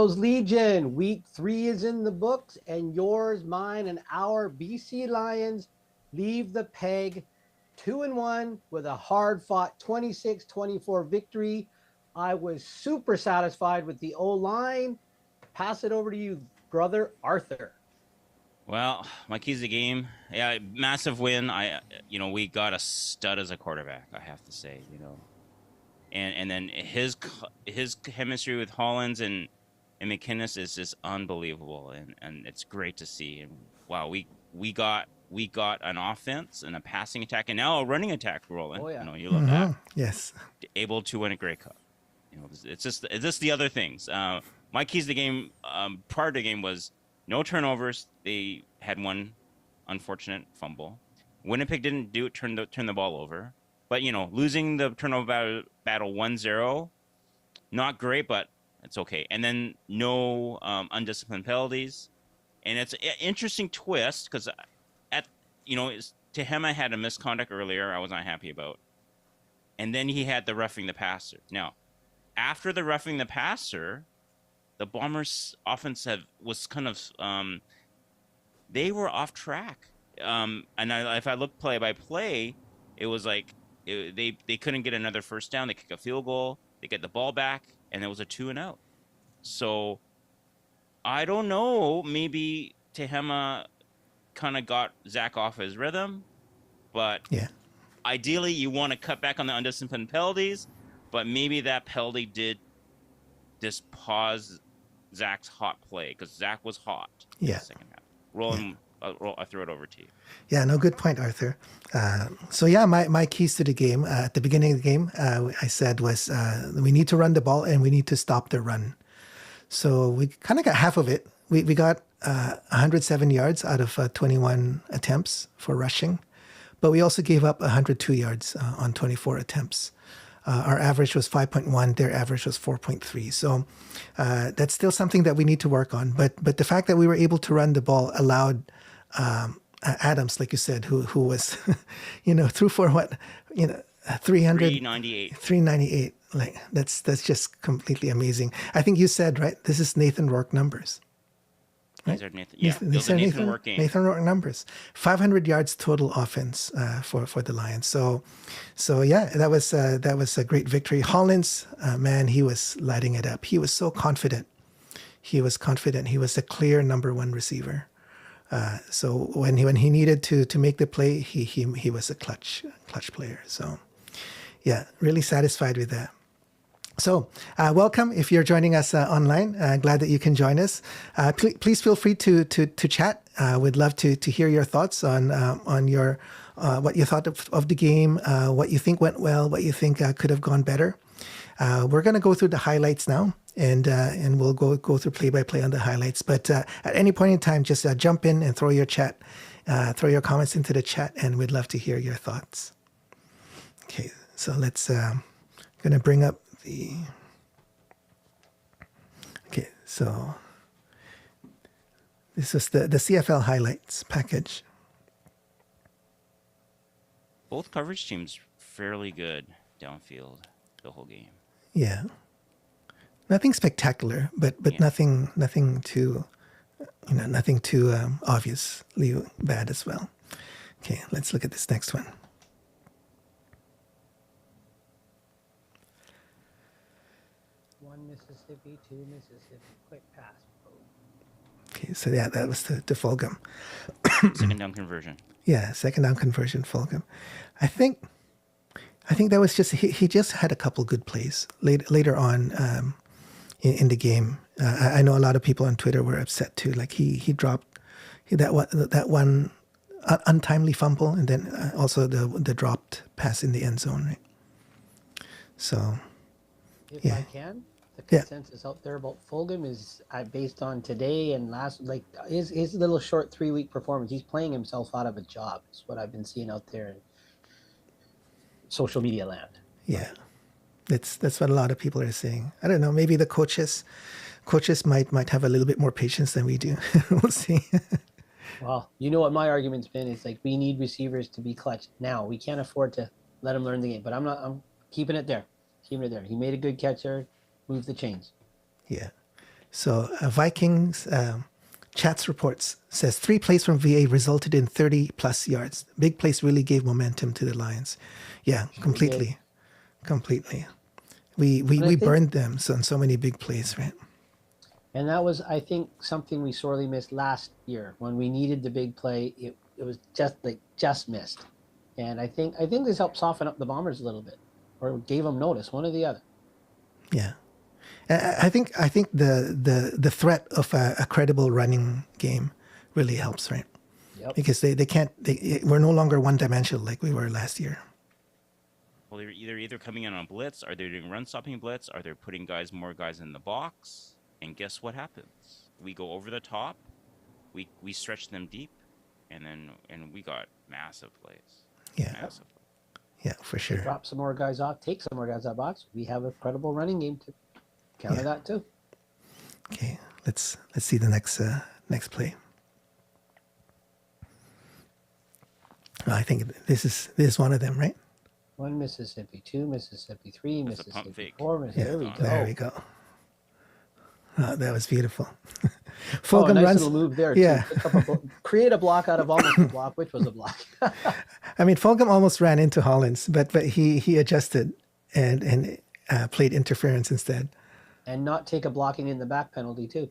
Broncos Legion, week 3 is in the books, and yours, mine, and our BC Lions leave the peg 2-1 with a hard-fought 26-24 victory. I was super satisfied with the O-line. Pass it over to you, brother Arthur. Well, my keys to the game, yeah, massive win. We got a stud as a quarterback, I have to say, and then his chemistry with Hollins and McInnes is just unbelievable, and it's great to see. And wow, we got an offense and a passing attack, and now a running attack rolling. Oh, yeah. You love that. Yes. Able to win a Grey Cup. It's just the other things. My keys to the game prior to the game was no turnovers. They had one unfortunate fumble. Winnipeg didn't turn the ball over. But, losing the turnover battle 1-0, not great, but it's okay. And then no undisciplined penalties. And it's an interesting twist because, Tehema had a misconduct earlier I was not happy about. And then he had the roughing the passer. Now, after the roughing the passer, the Bombers' offense was kind of they were off track. If I look play by play, it was like they couldn't get another first down. They kick a field goal, they get the ball back, and it was a 2-0. So I don't know. Maybe Tehema kind of got Zach off his rhythm, but yeah. Ideally, you want to cut back on the undisciplined penalties, but maybe that penalty did just pause Zach's hot play because Zach was hot in the second half. Roland, I throw it over to you. Yeah, no, good point, Arthur. My keys to the game at the beginning of the game, I said was we need to run the ball and we need to stop the run. So we kind of got half of it. We got 107 yards out of 21 attempts for rushing, but we also gave up 102 yards on 24 attempts. Our average was 5.1. Their average was 4.3. So that's still something that we need to work on. But the fact that we were able to run the ball allowed Adams, like you said, who was, threw for 398. Like that's just completely amazing. I think you said, right, this is Nathan Rourke numbers. Right? These are Nathan Rourke numbers. 500 yards total offense for the Lions. So yeah, that was a great victory. Hollins, man, he was lighting it up. He was so confident. He was confident. He was a clear number one receiver. So when he needed to make the play, he was a clutch player. So yeah, really satisfied with that. So welcome if you're joining us online. Glad that you can join us. Please feel free to chat. We'd love to hear your thoughts on your what you thought of the game, what you think went well, what you think could have gone better. We're going to go through the highlights now, and we'll go through play by play on the highlights. But at any point in time, just jump in and throw your your comments into the chat, and we'd love to hear your thoughts. Okay, so let's going to bring up Okay, so this is the CFL highlights package. Both coverage teams fairly good downfield the whole game. Yeah, nothing spectacular, but nothing too nothing too obviously bad as well. Okay, let's look at this next one. Mississippi, 2 Mississippi, quick pass. Okay, so yeah, that was to Fulgham. Second down conversion. Yeah, second down conversion, Fulgham. I think that was just he just had a couple good plays later on in the game. I know a lot of people on Twitter were upset too. Like he dropped that one untimely fumble, and then also the dropped pass in the end zone. Right? So, if I can. The consensus out there about Fulgham is based on today and last, like his little short 3-week performance. He's playing himself out of a job. It's what I've been seeing out there in social media land. Yeah, that's what a lot of people are saying. I don't know. Maybe the coaches might have a little bit more patience than we do. We'll see. Well, you know what my argument's been is like we need receivers to be clutch now. We can't afford to let them learn the game. But I'm keeping it there. He made a good catch there. Move the chains. Yeah. So Vikings chats reports says 3 plays from VA resulted in 30 plus yards. Big plays really gave momentum to the Lions. Yeah, completely. Completely. We burned them on so many big plays, right? And that was, I think, something we sorely missed last year when we needed the big play. It was just missed. And I think this helped soften up the Bombers a little bit, or gave them notice, one or the other. Yeah. I think the threat of a credible running game really helps, right? Yep. Because we're no longer one dimensional like we were last year. Well, they're either coming in on blitz, are they doing run stopping blitz, are they putting more guys in the box? And guess what happens? We go over the top, we stretch them deep, and we got massive plays. Yeah. Massive. Yeah, for sure. Drop some more guys off, take some more guys out of box. We have a credible running game to counter that too. Okay, let's see the next play. I think this is one of them, right? 1 Mississippi, 2 Mississippi, 3 That's a pump Mississippi, fake. 4 Mississippi. Yeah, there we go. Oh, that was beautiful. Oh, Fulgham nice runs. little move there. Yeah. Create a block out of almost a block, which was a block. I mean, Fulgham almost ran into Hollins, but he adjusted and played interference instead. And not take a blocking in the back penalty too.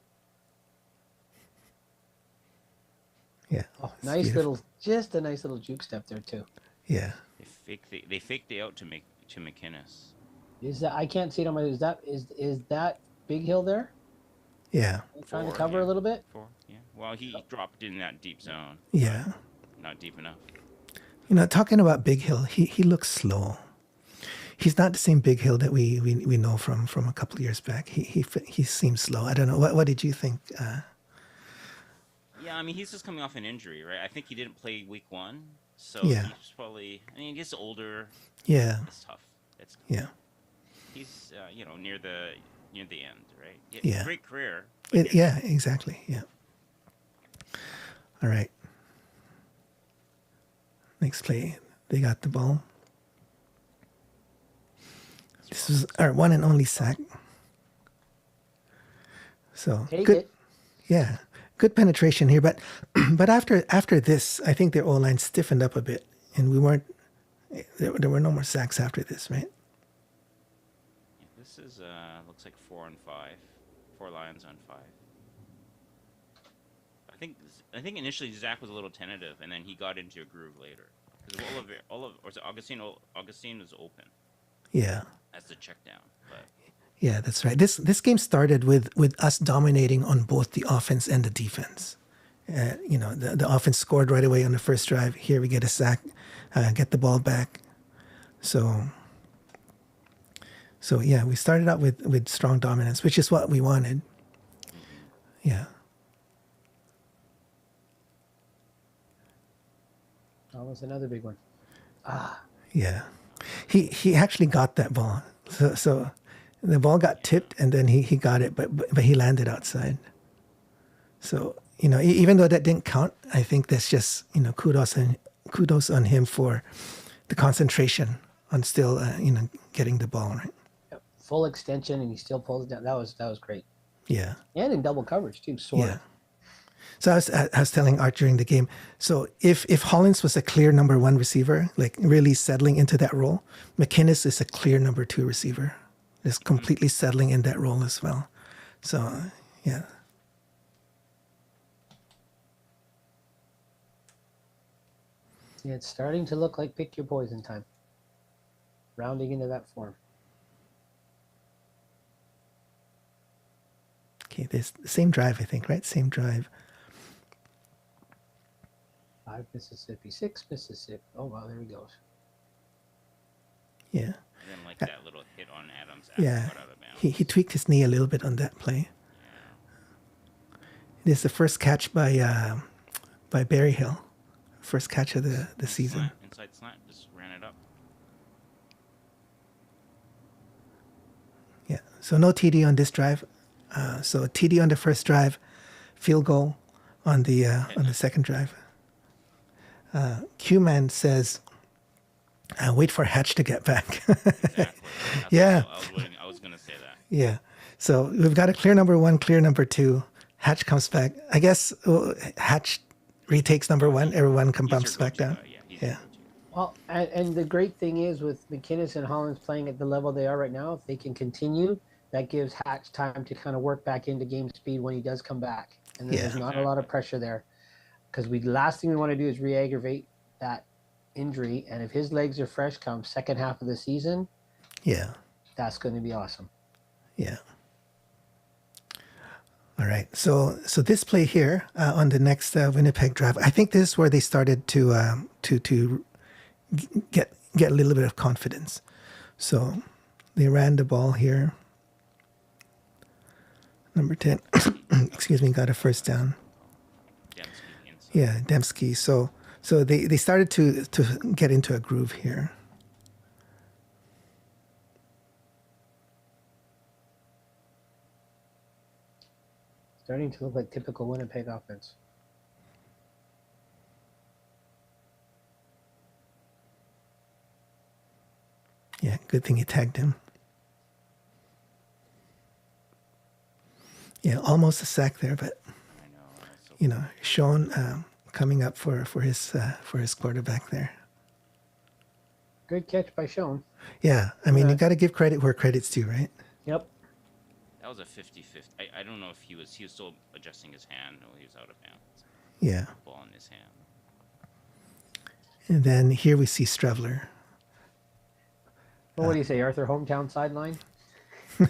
Yeah. Oh, nice beautiful. just a nice little juke step there too. Yeah. They faked the out to McInnes. Is that, I can't see it on my, is that Big Hill there? Yeah. Trying to cover a little bit? 4, yeah. Well, he dropped in that deep zone. Yeah. Not deep enough. You know, talking about Big Hill, he looks slow. He's not the same Big Hill that we know from a couple of years back. He seems slow. I don't know. What did you think? Yeah, I mean, he's just coming off an injury, right? I think he didn't play week 1, so Yeah. he's probably. I mean, he's older. Yeah. It's tough. Yeah. He's near the end, right? Yeah. Great career. Yeah. Exactly. Yeah. All right. Next play, they got the ball. This was our one and only sack. So Take good. it. Yeah, good penetration here, but after this, I think their O line stiffened up a bit, and we weren't. There were no more sacks after this, right? Yeah, this is looks like 4 and 5, 4 Lions on 5. I think initially Zach was a little tentative, and then he got into a groove later. Because or was it Augustine? Augustine was open. Yeah. As the check down, but. Yeah, that's right. This game started with us dominating on both the offense and the defense. The offense scored right away on the first drive. Here we get a sack, get the ball back. So yeah, we started out with strong dominance, which is what we wanted. Yeah. Almost another big one. Yeah. He actually got that ball. So the ball got tipped and then he got it, but he landed outside. So, even though that didn't count, I think that's just, kudos on him for the concentration on still, getting the ball, right? Yep. Full extension and he still pulls it down. That was great. Yeah. And in double coverage too, sort Yeah. of. So I was telling Art during the game, so if Hollins was a clear number 1 receiver, like really settling into that role, McInnes is a clear number 2 receiver. Is completely settling in that role as well. So, yeah. Yeah, it's starting to look like pick your poison time. Rounding into that form. Okay, this same drive, I think, right? Same drive. 5 Mississippi, 6 Mississippi. Oh, wow, there he goes. Yeah. I didn't like that little hit on Adams. Yeah. Got out of bounds. He tweaked his knee a little bit on that play. Yeah. This is the first catch by Barry Hill. First catch of the season. Inside slant, just ran it up. Yeah. So no TD on this drive. So TD on the first drive, field goal on the second drive. Q-Man says, wait for Hatch to get back. Exactly. Yeah. I was going to say that. Yeah. So we've got a clear number one, clear number two. Hatch comes back. I guess Hatch retakes number one. Everyone He's your bumps back go-to down. guy. Yeah, he's your Yeah. go-to. Well, and the great thing is with McInnes and Hollins playing at the level they are right now, if they can continue, that gives Hatch time to kind of work back into game speed when he does come back. And then Yeah. there's not a lot of pressure there. Because the last thing we want to do is re-aggravate that injury. And if his legs are fresh come second half of the season, Yeah. that's going to be awesome. Yeah. All right. So this play here on the next Winnipeg drive, I think this is where they started to get a little bit of confidence. So they ran the ball here. Number 10, excuse me, got a first down. Dembski inside. Yeah, Dembski. So they started to get into a groove here. Starting to look like typical Winnipeg offense. Yeah, good thing you tagged him. Yeah, almost a sack there, but I know. So you know, Sean coming up for his quarterback there. Good catch by Sean. Yeah, I mean, you got to give credit where credit's due, right? Yep. that was a 50-50. I don't know if he was still adjusting his hand or he was out of bounds. Yeah. Ball in his hand. And then here we see Strevler. Well, what do you say, Arthur? Hometown sideline? Well,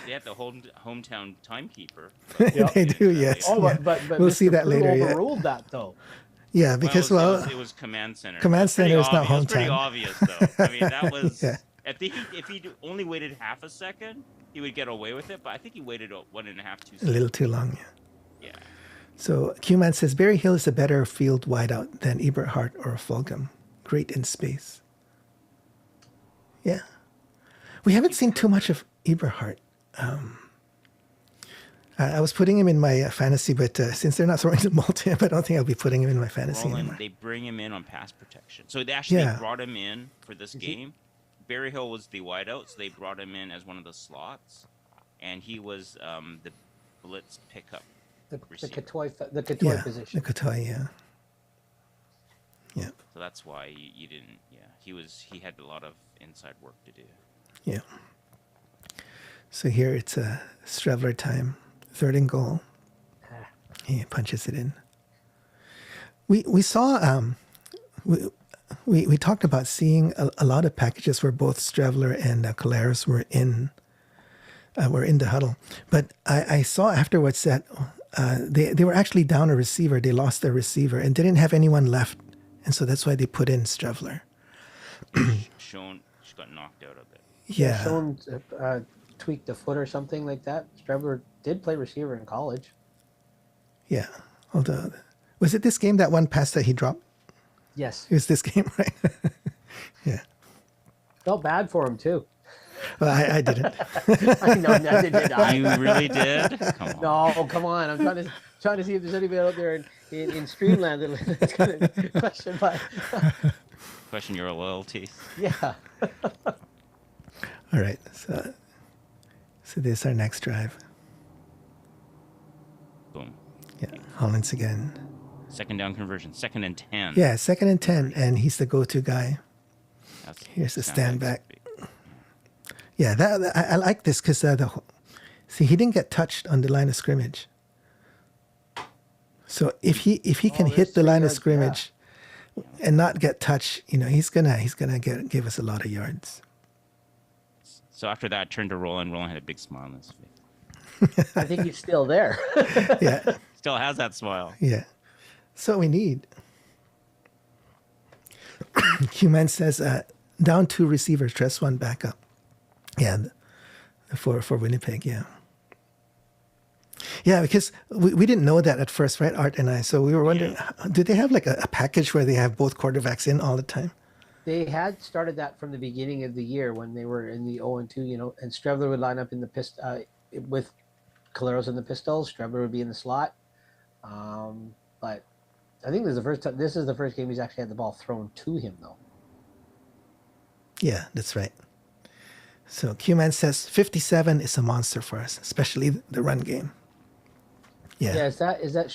they have the hometown timekeeper. Yep. They do, yes. Oh, yeah. but We'll Mr. see that Pruitt later. Yeah. overruled that though. Yeah, because it was command center. Command It was pretty center is not obvious. It was pretty hometown. obvious, though. I mean, that was. Yeah. I think if he only waited half a second, he would get away with it. But I think he waited 1.5, 2 seconds. a little too long. Yeah. Yeah. So Q-Man says Barry Hill is a better field wideout than Eberhardt or Fulgham. Great in space. Yeah. We haven't seen too much of Eberhardt. I was putting him in my fantasy, but since they're not throwing the ball to him, I don't think I'll be putting him in my fantasy Roland, anymore. they bring him in on pass protection. So they actually Yeah. brought him in for this game. Barry Hill was the wideout, so they brought him in as one of the slots, and he was the blitz pickup. The receiver. Katoy position. The Katoy, yeah. Yeah, So that's why you didn't. Yeah, he had a lot of inside work to do. yeah. So here it's a Strevler time. 3rd and goal. He punches it in. We saw we talked about seeing a lot of packages where both Strevler and Collaros were in the huddle, but I saw afterwards that they were actually down a receiver. They lost their receiver and didn't have anyone left, and so that's why they put in Strevler. She got knocked out of it. Yeah, Sean tweaked the foot or something like that. Strebler did play receiver in college. yeah. Although, was it this game that one pass that he dropped? Yes. It was this game, right? Yeah. Felt bad for him too. Well, I didn't. I know, neither did I. You really did? Come on. No, come on. I'm trying to see if there's anybody out there in Streamland that's going to question my. Question your loyalties. Yeah. All right. So this is our next drive. Boom. Yeah. Hollins again. Second down conversion. 2nd and 10. Yeah, 2nd and 10, and he's the go-to guy. That's- Here's the sounds stand like back. Yeah, I like this because see, he didn't get touched on the line of scrimmage. So if he can there's hit the 3 line of yards, scrimmage and not get touched, he's gonna give us a lot of yards. So after that, turned to Roland. Roland had a big smile on his face. I think he's still there. Yeah, Still has that smile. yeah. So we need. Q-Man says down 2 receivers, dress 1 backup. Yeah, for Winnipeg, yeah. Yeah, because we didn't know that at first, right, Art and I? So we were wondering, do they have like a package where they have both quarterbacks in all the time? They had started that from the beginning of the year when they were in the 0-2, and Strebler would line up in the with Collaros in the pistols. Strebler would be in the slot. But I think this is the first game he's actually had the ball thrown to him, though. Yeah, that's right. So Q-Man says 57 is a monster for us, especially the run game. Yeah. Yeah, is that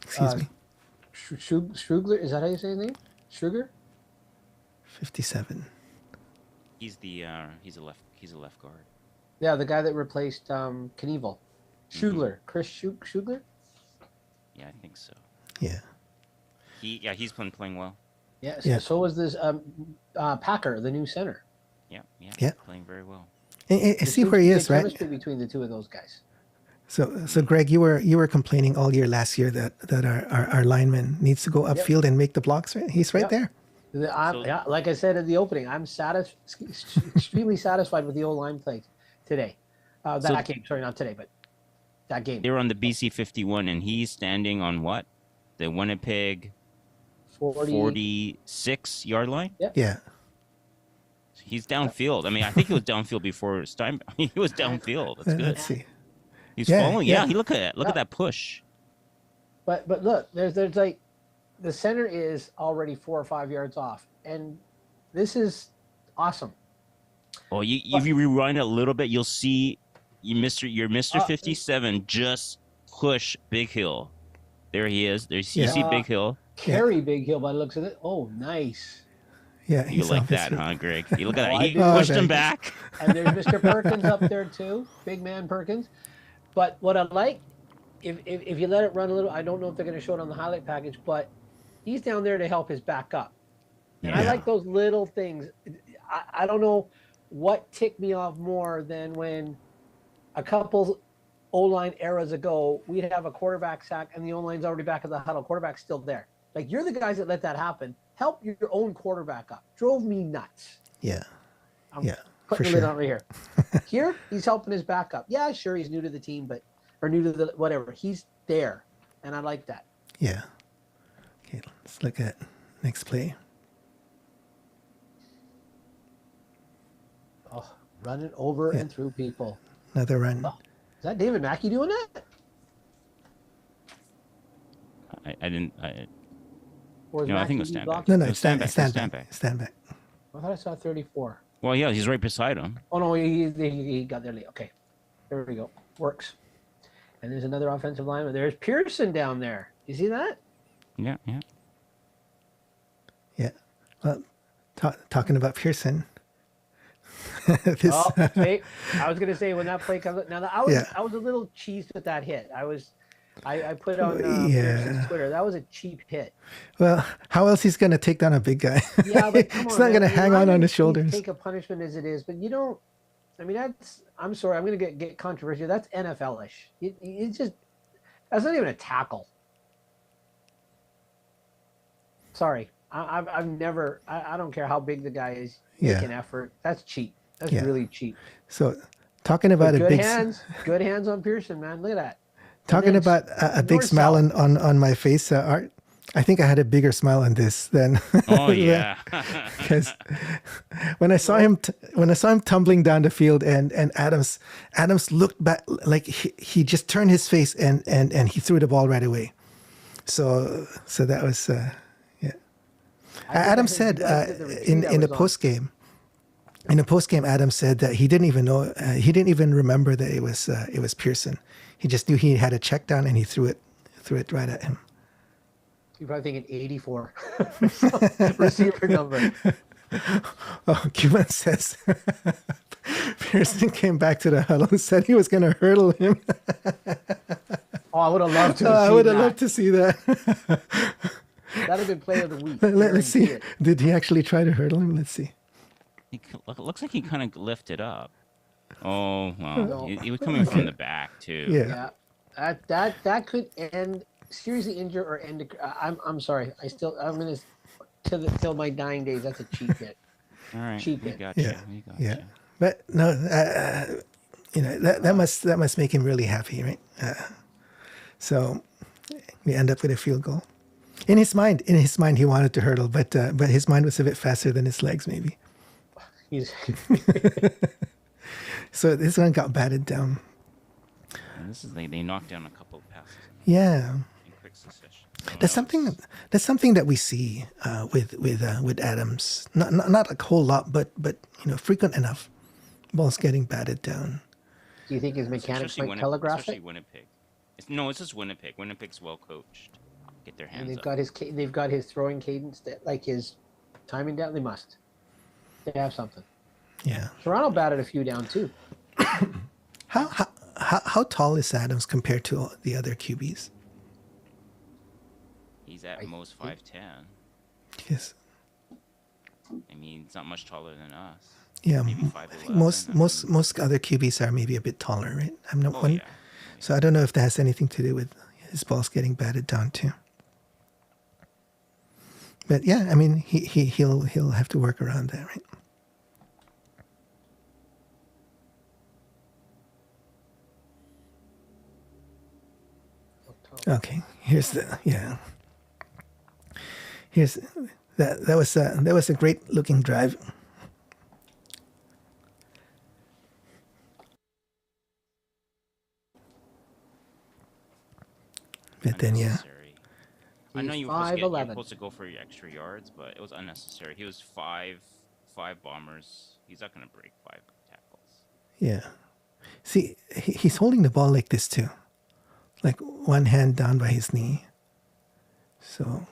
Excuse me. Strugler? Is that how you say his name? Sugar? 57. He's a left guard. Yeah, the guy that replaced Knievel. Schugler. Chris Schugler? Yeah, I think so. Yeah. He's been playing well. Yeah, Yeah. so was this Packer, the new center. Yeah. Playing very well. And see where he is, right? Chemistry between the two of those guys. So Greg, you were complaining all year last year that our lineman needs to go upfield and make the blocks, right? He's right there. Yeah, like I said in the opening, I'm extremely satisfied with the old line play today. That game, sorry, not today, but that game. They were on the BC 51, and he's standing on what? The Winnipeg 46 yard line? Yep. Yeah. He's downfield. I mean, I think he was downfield before Stein. He was downfield. That's good. Let's see. He's Yeah, following. yeah. Yeah, look at that push. But look, there's like the center is already 4 or 5 yards off, and this awesome. Oh, if you rewind it a little bit, you'll see your Mr. 57 just push Big Hill. There he is. You see Big Hill. Carry Big Hill by the looks of it. Oh, nice. Yeah, You like that, obviously- huh, Greg? You look at that. I He do. pushed him thank back. And there's Mr. Perkins up there too, big man Perkins. But what I like, if you let it run a little, I don't know if they're going to show it on the highlight package, but he's down there to help his back up. And I Yeah. like those little things. I don't know what ticked me off more than when a couple O-line eras ago, we'd have a quarterback sack and the O-line's already back in the huddle. Quarterback's still there. Like, you're the guys that let that happen. Help your own quarterback up. Drove me nuts. Yeah. I'm Yeah, putting for the lid sure. on right here. Here, he's helping his backup. Yeah, sure, he's new to the team, or new to the whatever. He's there, and I like that. Yeah. Okay, let's look at next play. Oh, running over and through people. Another run. Oh, is that David Mackey doing that? I didn't. Or is No, I think it was Mackey stand back. blocking? No, It it's was stand stand back. back. Stand back. I thought I saw 34. Well, yeah, he's right beside him. Oh no, he got there late. Okay, there we go. Works. And there's another offensive lineman. There's Pearson down there. You see that? Yeah. Yeah. Well, talking about Pearson. this, Oh, wait. I was gonna say when that play comes up. Now I was Yeah. I was a little cheesed with that hit. I put on Yeah. Pearson's Twitter. That was a cheap hit. well, how else he's going to take down a big guy? Yeah, but come He's on, not going to man. hang The on linemen his shoulders. Take a punishment as it is, but you don't. I mean, I'm sorry. I'm going to get controversial. That's NFL-ish. It's just that's not even a tackle. Sorry, I've never. I don't care how big the guy is. Yeah. Make an effort. That's cheap. That's Yeah. really cheap. So, talking about But a good big hands. Good hands on Pearson, man. Look at that. talking then about a big north smile south. on my face, Art. I think I had a bigger smile on this than Oh yeah. because when I saw him tumbling down the field and Adams looked back like he just turned his face and he threw the ball right away. So that was yeah. Adam said in the post game. In the post game, Adam said that he didn't even know he didn't even remember that it was Pearson. He just knew he had a check down and he threw it right at him. You're probably thinking 84 receiver number. Oh, Cuban says Pearson came back to the huddle and said he was going to hurdle him. Oh, I would have loved to. I would have loved to see that. That'd have been play of the week. Let's see. Guarantee it. Did he actually try to hurdle him? Let's see. Looks like he kind of lifted up. Oh wow, No. he was coming from the back too. Yeah. Yeah, that could end seriously injure or end. I'm sorry. I'm gonna till my dying days. That's a cheap hit. All right, Cheap we hit. got Yeah. you. We got Yeah. you. But no, that must make him really happy, right? So we end up with a field goal. In his mind, he wanted to hurdle, but his mind was a bit faster than his legs, maybe. He's So this one got batted down. And this is they knocked down a couple of passes Yeah. in quick succession. So That's that something. was- That's something that we see with Adams. Not a whole lot, but frequent enough. Balls getting batted down. Do you think his mechanics might telegraph especially it? Winnipeg. It's just Winnipeg. Winnipeg's well coached. Get their And hands they've up. got they've got his throwing cadence, that like his timing down. They must. They have something. Yeah. Toronto batted a few down too. How tall is Adams compared to the other QBs? He's at most 5'10". Yes. I mean, it's not much taller than us. Yeah. Maybe I think 5'11". most other QBs are maybe a bit taller, right? I'm not Oh one. yeah. So I don't know if that has anything to do with his balls getting batted down too. But yeah, I mean, he'll have to work around that, right? Okay, here's that was a great looking drive. But then yeah, Unnecessary. I know He's you're supposed 5'11". to go for your extra yards, but it was unnecessary. He was five bombers. He's not gonna break 5 tackles. yeah. See, he's holding the ball like this too, like one hand down by his knee. So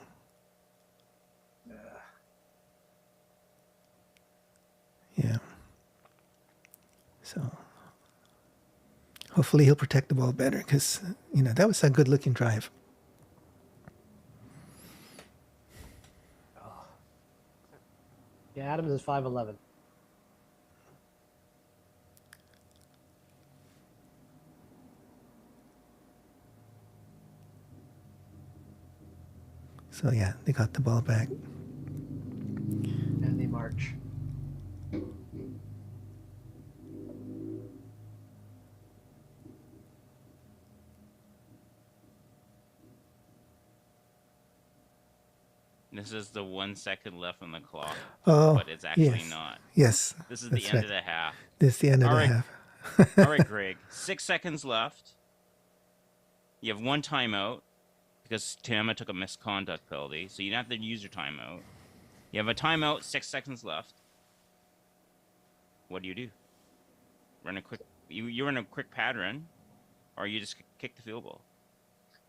yeah. So hopefully he'll protect the ball better because that was a good looking drive. Yeah, Adams is 5'11". So yeah, they got the ball back. And they march. This is the 1 second left on the clock, Oh, but it's actually yes. not. Yes. This is that's the end right. of the half. This is the end of All the right. half. All right, Greg. 6 seconds left. You have 1 timeout because Tama took a misconduct penalty, so you don't have to use your timeout. You have a timeout. 6 seconds left. What do? Run a quick. You run a quick pattern, or you just kick the field goal.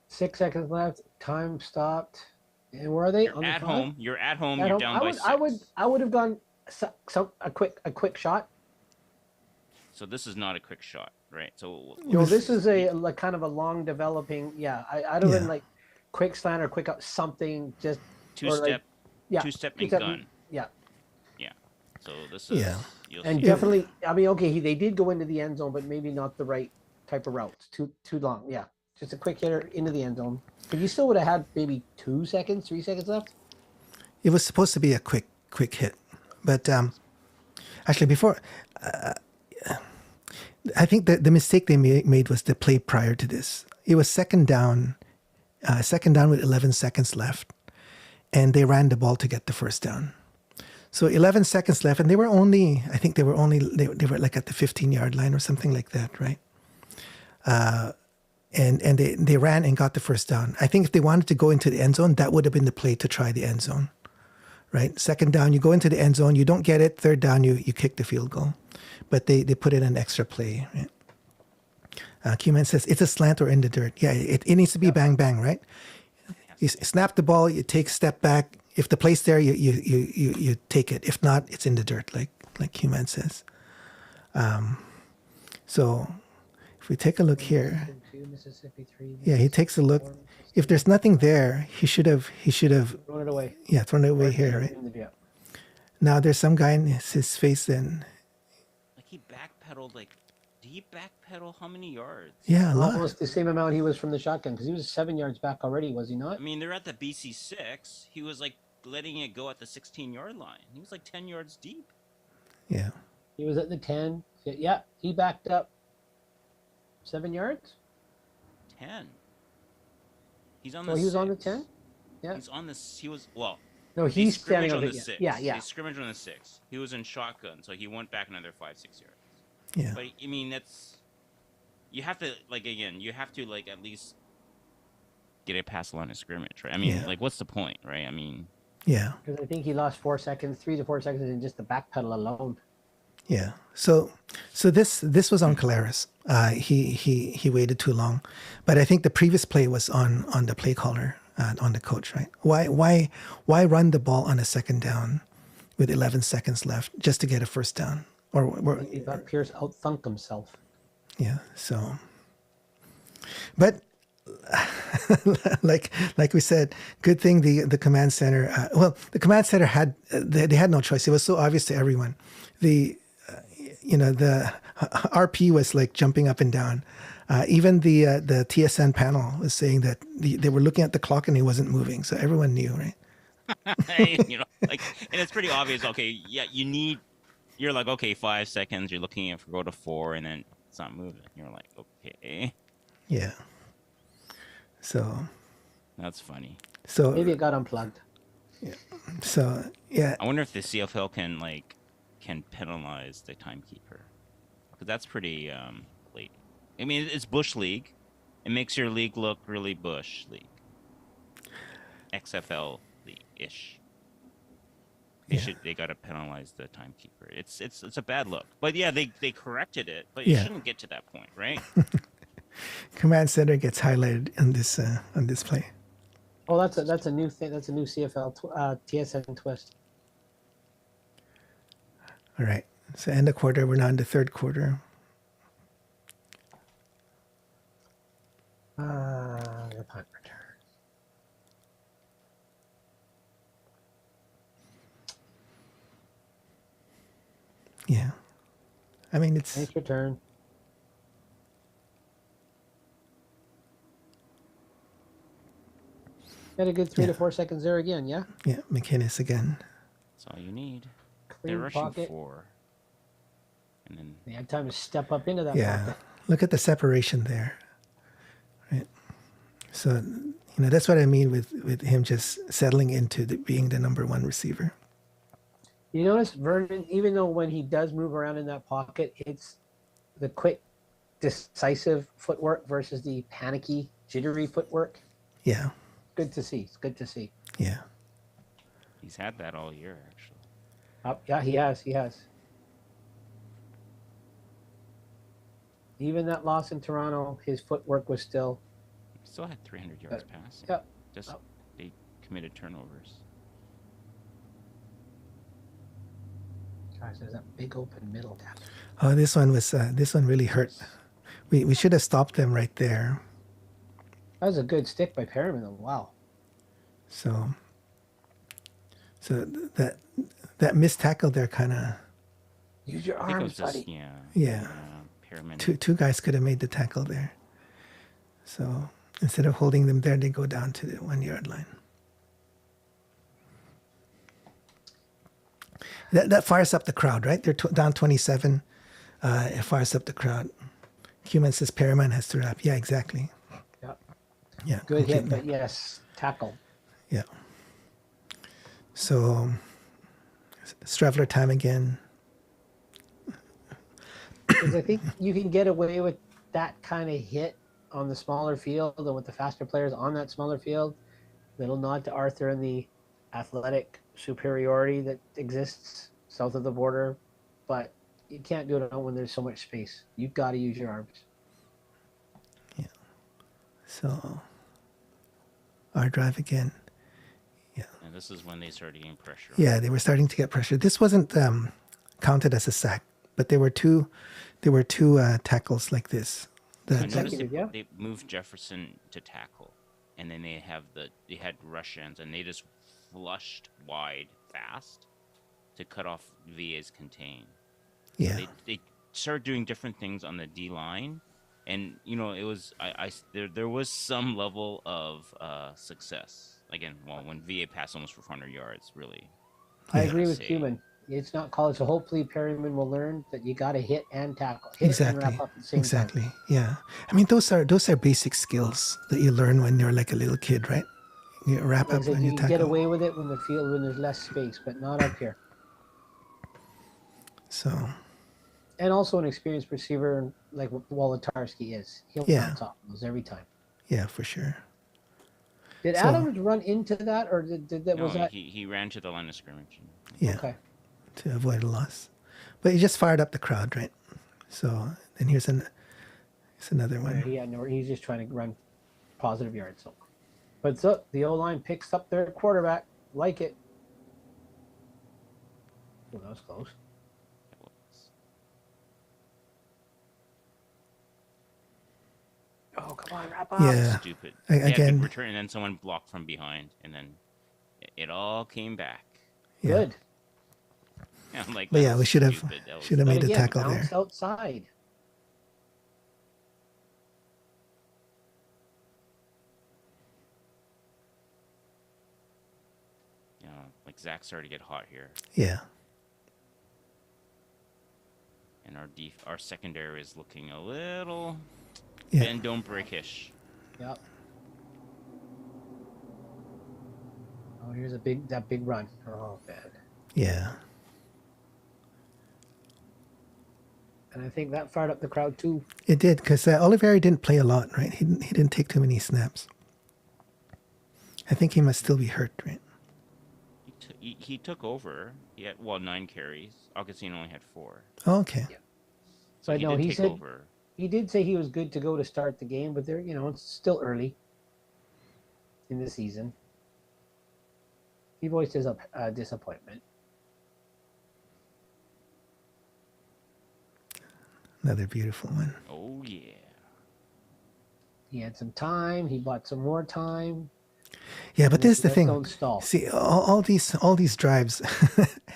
6 seconds left. Time stopped. And where are they? You're On the at 5? home. You're at home. At You're home. down by 6. I would have gone a quick shot. So this is not a quick shot, right? So No, this is a like kind of a long developing. Yeah, I'd have Yeah. been like quick slant or quick up something just or like, two-step, yeah, two-step and two-step, gun. yeah. Yeah. So this is. Yeah. You'll And see. definitely, I mean, okay, they did go into the end zone, but maybe not the right type of routes. Too long. Yeah, just a quick hitter into the end zone. But you still would have had maybe 2 seconds, 3 seconds left. It was supposed to be a quick hit, but actually before, I think that the mistake they made was the play prior to this. It was second down with 11 seconds left, and they ran the ball to get the first down. So 11 seconds left, and they were like at the 15-yard line or something like that, right? And they ran and got the first down. I think if they wanted to go into the end zone, that would have been the play to try the end zone, right? Second down, you go into the end zone, you don't get it. Third down, you kick the field goal. But they put in an extra play, right? Q-Man says, it's a slant or in the dirt. Yeah, it needs to be bang, bang, right? You snap the ball, you take a step back. If the play's there, you take it. If not, it's in the dirt, like Q-Man says. So if we take a look here, Mississippi 3. yeah, he takes a look. If there's nothing there, he should have Thrown it away. yeah, thrown it away here, right? Yeah. Now there's some guy in his face then. Like he backpedaled. Like, did he backpedal how many yards? Yeah, a lot. Almost the same amount he was from the shotgun because he was 7 yards back already, was he not? I mean, they're at the BC 6. He was like letting it go at the 16-yard line. He was like 10 yards deep. Yeah. He was at the 10. Yeah, he backed up 7 yards. 10. He's on So the. he was on the 6. 10. Yeah. He's on this. He was well. No, He he's standing scrimmaged on on the the 6. Yeah, yeah. He scrimmaged on the 6. He was in shotgun, so he went back another 5-6 yards. Yeah. But I mean, that's. You have to like again. You have to like at least get it past the line of scrimmage, right? I mean, Yeah. like, what's the point, right? I mean, Yeah. Because I think he lost 4 seconds, 3 to 4 seconds in just the back pedal alone. Yeah. So this was on Caleres. He waited too long, but I think the previous play was on the play caller, on the coach, right? Why run the ball on a second down with 11 seconds left just to get a first down? He thought Pierce outthunk himself. Yeah. So, but like we said, good thing the command center. The command center had they had no choice. It was so obvious to everyone. The the RP was like jumping up and down. Even the TSN panel was saying that they were looking at the clock and it wasn't moving, so everyone knew, right? like, and it's pretty obvious. Okay, yeah, you're like, okay, 5 seconds. You're looking at go to 4, and then it's not moving. You're like, okay, Yeah. So that's funny. so Maybe it got unplugged. so yeah. I wonder if the CFL can penalize the timekeeper, because that's pretty late. I mean, it's Bush League. It makes your league look really Bush League, XFL league ish. They gotta penalize the timekeeper. It's a bad look. But yeah, they corrected it, but you shouldn't get to that point, right? Command center gets highlighted on this play. Oh, that's a new thing. That's a new CFL TSN twist. All right. So end of quarter. We're now in the third quarter. The punt return. Yeah. I mean, it's Nice return. Had a good 3 to 4 seconds there again, yeah? yeah, McInnes again. That's all you need. Clean They're rushing pocket. 4, and then They had time to step up into that Yeah. pocket. Look at the separation there. Right. So, that's what I mean with him just settling into being the number one receiver. You notice Vernon, even though when he does move around in that pocket, it's the quick, decisive footwork versus the panicky, jittery footwork. Yeah. Good to see. It's good to see. Yeah. he's had that all year actually. Yeah, he has. He has. Even that loss in Toronto, his footwork was still. He still had 300 yards passing. Yeah. Just they committed turnovers. Gosh, there's that big open middle gap. Oh, this one really hurt. We should have stopped them right there. That was a good stick by Perriman, though. Wow. So that missed tackle there kind of. Use your I think it arms, was just buddy. Yeah. Pyramid. Two guys could have made the tackle there. So instead of holding them there, they go down to the 1 yard line. That fires up the crowd, right? They're down 27. It fires up the crowd. Cuman says Perriman has to wrap. Yeah, exactly. Yeah. Yeah. Good hit, completely. but yes, tackle. Yeah. So Straveler time again. Because I think you can get away with that kind of hit on the smaller field and with the faster players on that smaller field. Little nod to Arthur and the athletic superiority that exists south of the border, but you can't do it when there's so much space. You've got to use your arms. Yeah. So our drive again. Yeah. And this is when they started getting pressure. Yeah, they were starting to get pressure. This wasn't counted as a sack, but there were two tackles like this. I That, noticed yeah. they moved Jefferson to tackle, and then they had rush ends, and they just flushed wide fast to cut off VA's contain. yeah. They started doing different things on the D line, and it was there was some level of success. Again, when VA passed almost for 400 yards, really. I agree with Cuman. It's not college, so hopefully Perryman will learn that you got to hit and tackle, hit Exactly. and wrap up at the same Exactly. time. Yeah. I mean, those are basic skills that you learn when you're like a little kid, right? You wrap Like I up said, and you you can get tackle. away with it when there's less space, but not up here. So And also an experienced receiver like Wolotarski is. He'll Yeah. bounce off those every time. yeah, for sure. Did So Adams run into that, or did that No, was that he ran to the line of scrimmage. yeah, okay? to avoid a loss. But he just fired up the crowd, right? So then here's another Yeah, one. he had no. He's just trying to run positive yards. So, but so the O line picks up their quarterback. Like it. Oh, that was close. Oh, come on, wrap up. Yeah. Stupid. I- They had again- good return, and then someone blocked from behind, and then it all came back. Yeah. Good. Yeah, I'm like, But yeah, that's we should have stupid. That was- should have But made a again, tackle bounce there. outside. You know, like Zach started to get hot here, Yeah. and our secondary is looking a little Yeah. bend don't breakish. Yep. Oh, here's that big run. Oh, bad. Yeah. And I think that fired up the crowd too. It did because Olivieri didn't play a lot, right? He didn't take too many snaps. I think he must still be hurt, right? He took over. He had 9 carries. Augustine only had 4. Oh, okay. Yeah. So I know did he take said over. he did say he was good to go to start the game, but it's still early in the season. He voiced his disappointment. Another beautiful one. Oh yeah. He had some time. He bought some more time. Yeah, but this is the Let's thing. don't stall. See, all these drives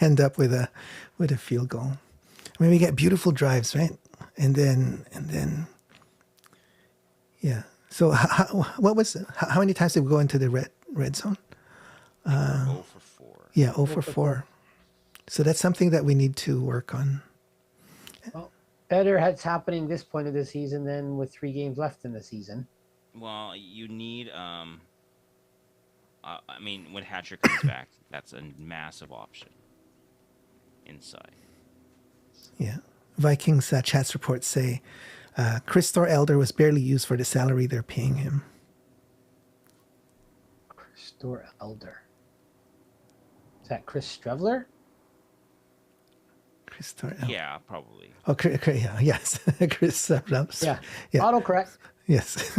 end up with a field goal. I mean, we get beautiful drives, right? And then, yeah. So how many times did we go into the red zone? 0 for 4. Yeah, 0 for 4. So that's something that we need to work on. Well, better that's happening this point of the season than with 3 games left in the season. Well, you need I mean, when Hatcher comes back, that's a massive option inside. Yeah. Vikings chats reports say Chris Elder was barely used for the salary they're paying him. Store Elder. Is that Chris Strevler? Chris Elder. Yeah, probably. Oh, yeah, yes. Chris Yeah. Yeah. Autocorrect. Yes.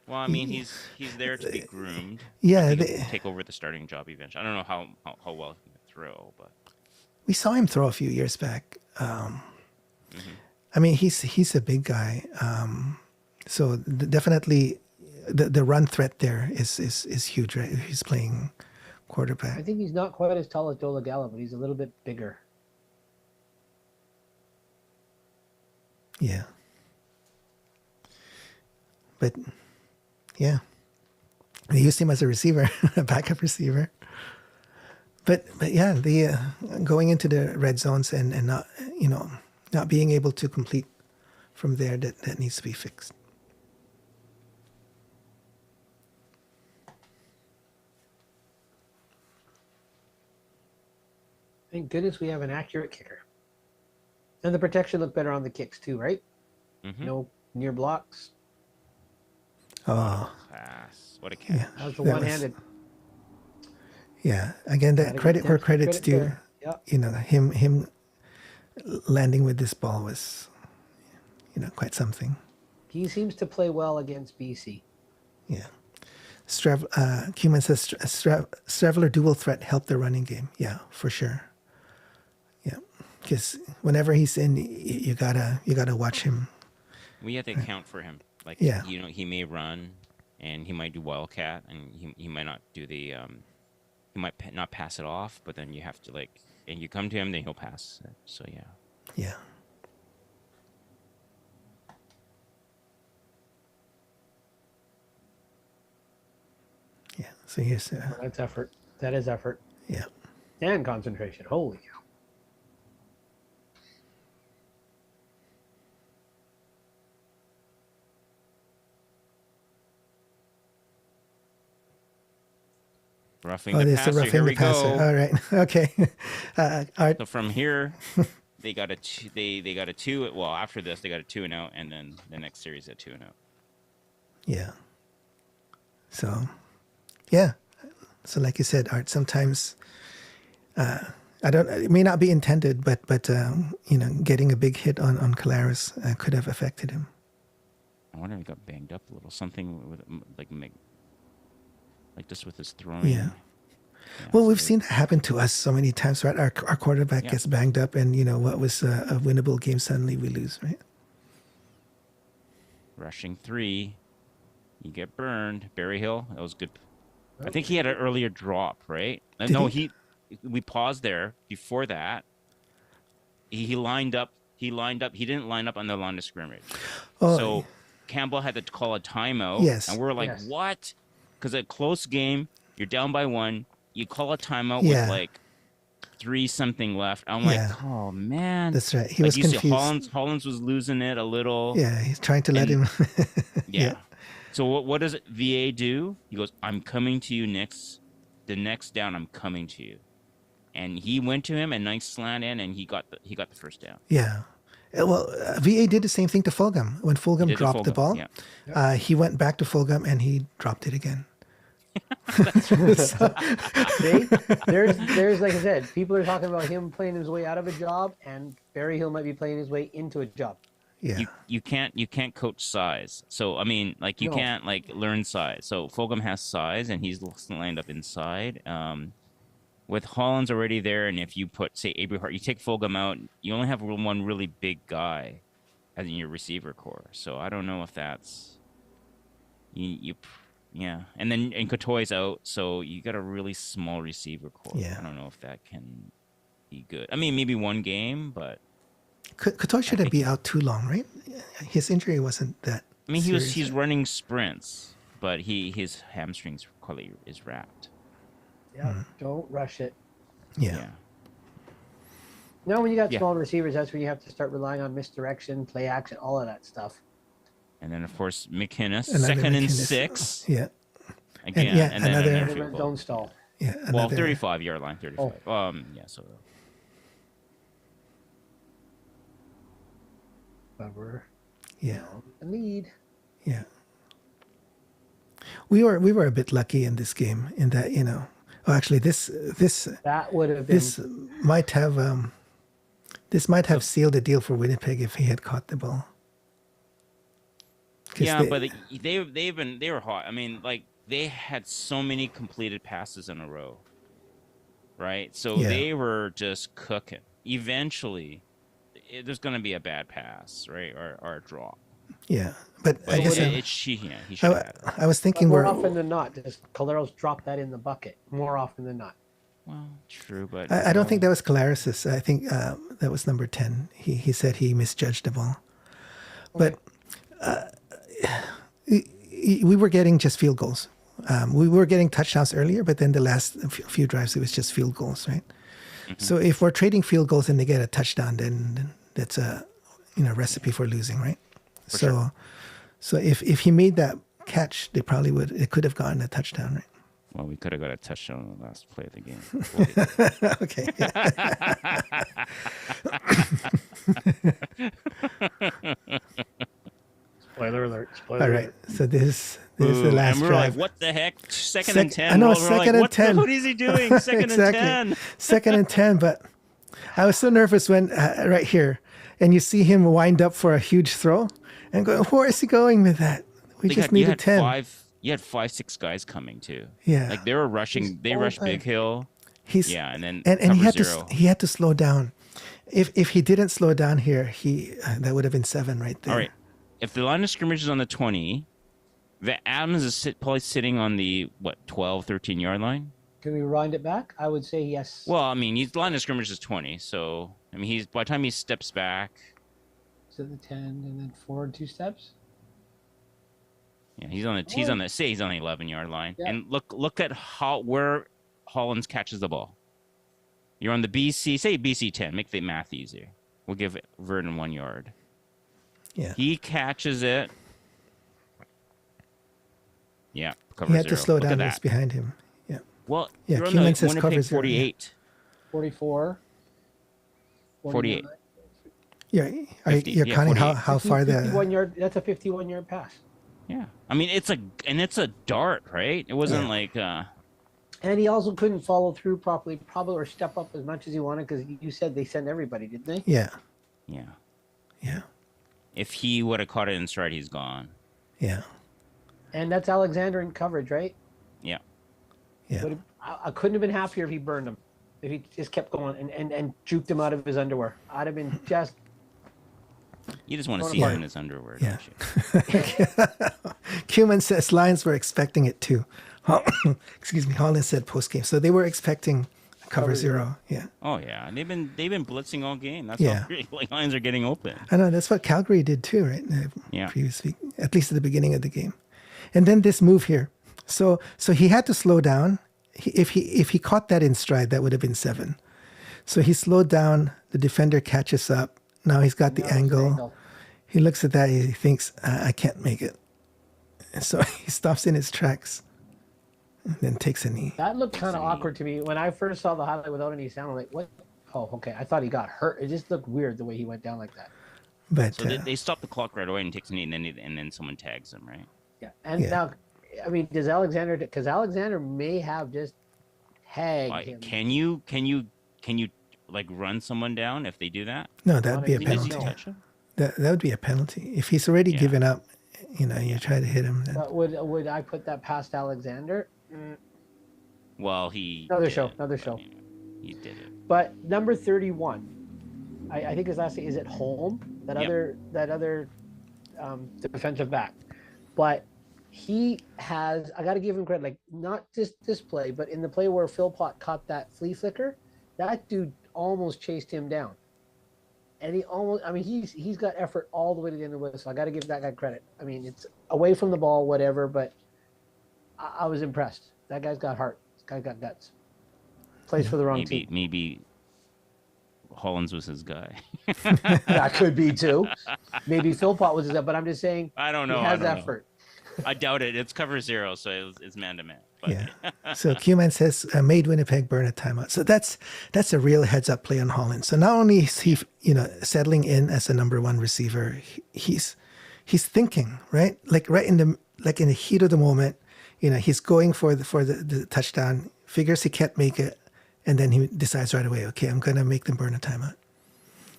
Well, I mean, he's there to be groomed. Yeah, I think he'll take over the starting job eventually. I don't know how well he can throw, but we saw him throw a few years back. mhm. I mean, he's a big guy. So definitely the run threat there is huge, right? He's playing I quarterback. think he's not quite as tall as Joe Gallo, but he's a little bit bigger. Yeah. But yeah, they used him as a receiver, a backup receiver. But yeah, the going into the red zones and not being able to complete from there, that needs to be fixed. Thank goodness we have an accurate kicker. And the protection looked better on the kicks too, right? Mhm. No near blocks. Oh, Pass. What a catch. yeah. That was the That was- one-handed. Yeah, again, that Gotta credit give where Tim credit's credit due. there. Yep. Him landing with this ball was, quite something. He seems to play well against BC. Yeah. Cuman says Stravler dual threat helped the running game. Yeah, for sure. Yeah, because whenever he's in, you gotta watch him. We have to account for him. Like, Yeah. he may run, and he might do wildcat, and he might not do the he might not pass it off. But then you have to and you come to him, then he'll pass it. So yeah. Yeah. Yeah. So here's That's effort. That is effort. yeah. And concentration. Holy cow. Roughing Oh, the there's passer. the roughing Here the we passer. go. All right. Okay. Art. So from here, they got a they got a 2. Well, after this, they got a 2-0, and then the next series at 2-0. Yeah. So Yeah. So like you said, Art, sometimes it may not be intended, but getting a big hit on Calaris could have affected him. I wonder if he got banged up a little. Something with like just with his throwing. Yeah. Well, we've seen that happen to us so many times, right? Our quarterback gets banged up, and what was a winnable game, suddenly we lose, right? Rushing 3, you get burned. Berryhill, that was good. I think he had an earlier drop, right? We paused there before that. He lined up. He didn't line up on the line of scrimmage. Oh, so Campbell had to call a timeout. Yes. And we're like, what? Because a close game, you're down by 1. You call a timeout with like 3 something left. I'm like, oh man. That's right. He was confused. Hollins was losing it a little. Yeah, he's trying to let him. Yeah. So what does VA do? He goes, I'm coming to you next. The next down, I'm coming to you. And he went to him and nice slant in, and he got the first down. Yeah. Well, VA did the same thing to Fulgham. When Fulgham dropped the ball, he went back to Fulgham and he dropped it again. See, there's like I said, people are talking about him playing his way out of a job, and Berryhill might be playing his way into a job. Yeah, you can't coach size. So I mean, like you can't like learn size. So Fulgham has size, and he's lined up inside. With Hollins already there, and if you put say Abrahart, you take Fulgham out, you only have one really big guy as in your receiver core. So I don't know if that's yeah, and Kotoy's out, so you got a really small receiver core. Yeah. I don't know if that can be good. I mean, maybe one game, but Kotoy shouldn't be out too long, right? His injury wasn't that. I mean, serious, he's running sprints, but his hamstrings probably is wrapped. Yeah, don't rush it. Yeah. Now, when you got small receivers, that's when you have to start relying on misdirection, play action, all of that stuff. And then, of course, McInnes, second and 6. Yeah. Again, and then another don't stall. Yeah. Well, 35-yard line, 35. Oh. So. But we're in the lead. Yeah. We were a bit lucky in this game in that actually this that would have been this might have sealed the deal for Winnipeg if he had caught the ball. Yeah, but they were hot. I mean, like they had so many completed passes in a row, right? So they were just cooking. Eventually, there's going to be a bad pass, right, or a drop. Yeah, but I guess he should have. I was thinking more often than not, does Caleros drop that in the bucket more often than not? Well, true, but I don't think that was Calaris's. I think that was number 10. He said he misjudged the ball, but we were getting just field goals. We were getting touchdowns earlier, but then the last few drives it was just field goals, right? Mm-hmm. So if we're trading field goals and they get a touchdown, then that's a recipe for losing, right? So if he made that catch, it could have gotten a touchdown, right? Well, we could have got a touchdown on the last play of the game. Okay. Spoiler alert. All right. So this is the last and we're drive. like, what the heck? Second and 10. I know, we're second like, and 10. What is he doing? Second Exactly. and 10. Second and 10, but I was so nervous when right here, and you see him wind up for a huge throw, and go, where is he going with that? We just needed 10. You had 5-6 guys coming too. Yeah, like they were rushing. They rushed Big Hill. And he had to slow down. If he didn't slow down here, that would have been 7 right there. All right. If the line of scrimmage is on the 20, the Adams is probably sitting on the 12, 13-yard line. Can we wind it back? I would say yes. Well, I mean, the line of scrimmage is 20, so I mean, by the time he steps back. So the 10 and then forward 2 steps. Yeah, he's on the 11-yard line, and look at where Hollins catches the ball. You're on the BC, say BC 10, make the math easier. We'll give Verdon 1 yard. Yeah, he catches it. Yeah, cover he had 0. to slow down. It's behind him. Yeah. Well, yeah, you're on Keelan the Winnipeg 48. 44. 48. Yeah, you're counting how far the 51 yard. That's a 51-yard pass. Yeah. I mean, it's a dart, right? It wasn't Yeah. like And he also couldn't follow through properly, probably, or step up as much as he wanted because you said they send everybody, didn't they? Yeah. yeah. Yeah. If he would have caught it in stride, he's gone. Yeah. And that's Alexander in coverage, right? Yeah. Yeah. I couldn't have been happier if he burned him. If he just kept going and juked him out of his underwear. I'd have been just. You just want to Torn see him apart. in his underwear, Yeah. don't you? Cuman says Lions were expecting it too. Excuse me. Holland said post game, so they were expecting cover zero. Yeah. Oh yeah, they've been blitzing all game. That's Yeah. how like lines are getting open. I know that's what Calgary did too, right? Yeah. Previous week, at least at the beginning of the game, and then this move here. So he had to slow down. If he caught that in stride, that would have been 7. So he slowed down. The defender catches up. Now he's got the angle. He looks at that. He thinks, I can't make it. And so he stops in his tracks and then takes a knee. That looked kind of awkward to me. When I first saw the highlight without any sound, I'm like, what? Oh, okay. I thought he got hurt. It just looked weird the way he went down like that. But So they stop the clock right away and takes a knee, and then someone tags him, right? Yeah. And now, I mean, does Alexander? Because Alexander may have just tagged him. Can you like run someone down if they do that? no, that would be a Does he penalty. touch him? That would be a penalty. If he's already given up, you try to hit him. Then. But would I put that past Alexander? Well, he Another did, show. Another show. I mean, he did it. But number 31, I think his last name is it Holm, that other defensive back. But he has, I got to give him credit, like not just this play, but in the play where Philpott caught that flea flicker, that dude almost chased him down. And he almost, I mean, he's got effort all the way to the end of the whistle. I got to give that guy credit. I mean, it's away from the ball, whatever, but I was impressed. That guy's got heart. This guy got guts. Plays for the wrong team. Maybe Hollins was his guy. That could be too. Maybe Philpott was his guy, but I'm just saying I don't know. he has I don't effort. know. I doubt it. It's cover 0, so it's man to man. Yeah. So Q-Man says made Winnipeg burn a timeout. So that's a real heads up play on Holland. So not only is he settling in as a number 1 receiver, he's thinking, right? Like right in the heat of the moment, he's going for the touchdown, figures he can't make it, and then he decides right away, okay, I'm gonna make them burn a timeout.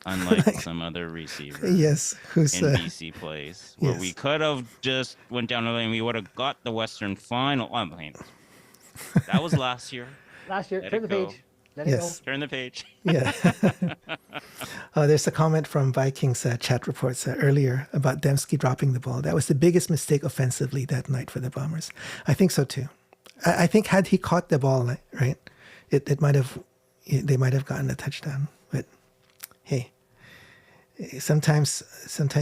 Unlike some other receivers. Yes, who's in BC plays where yes. we could have just went down the lane, we would have got the Western final. I mean, that was last year. Last year, Let turn it the go. page. Let it Yes. Turn the page. Yeah. There's a comment from Vikings chat reports earlier about Dembski dropping the ball. That was the biggest mistake offensively that night for the Bombers. I think so too. I think had he caught the ball, right, they might have gotten a touchdown. But hey, sometimes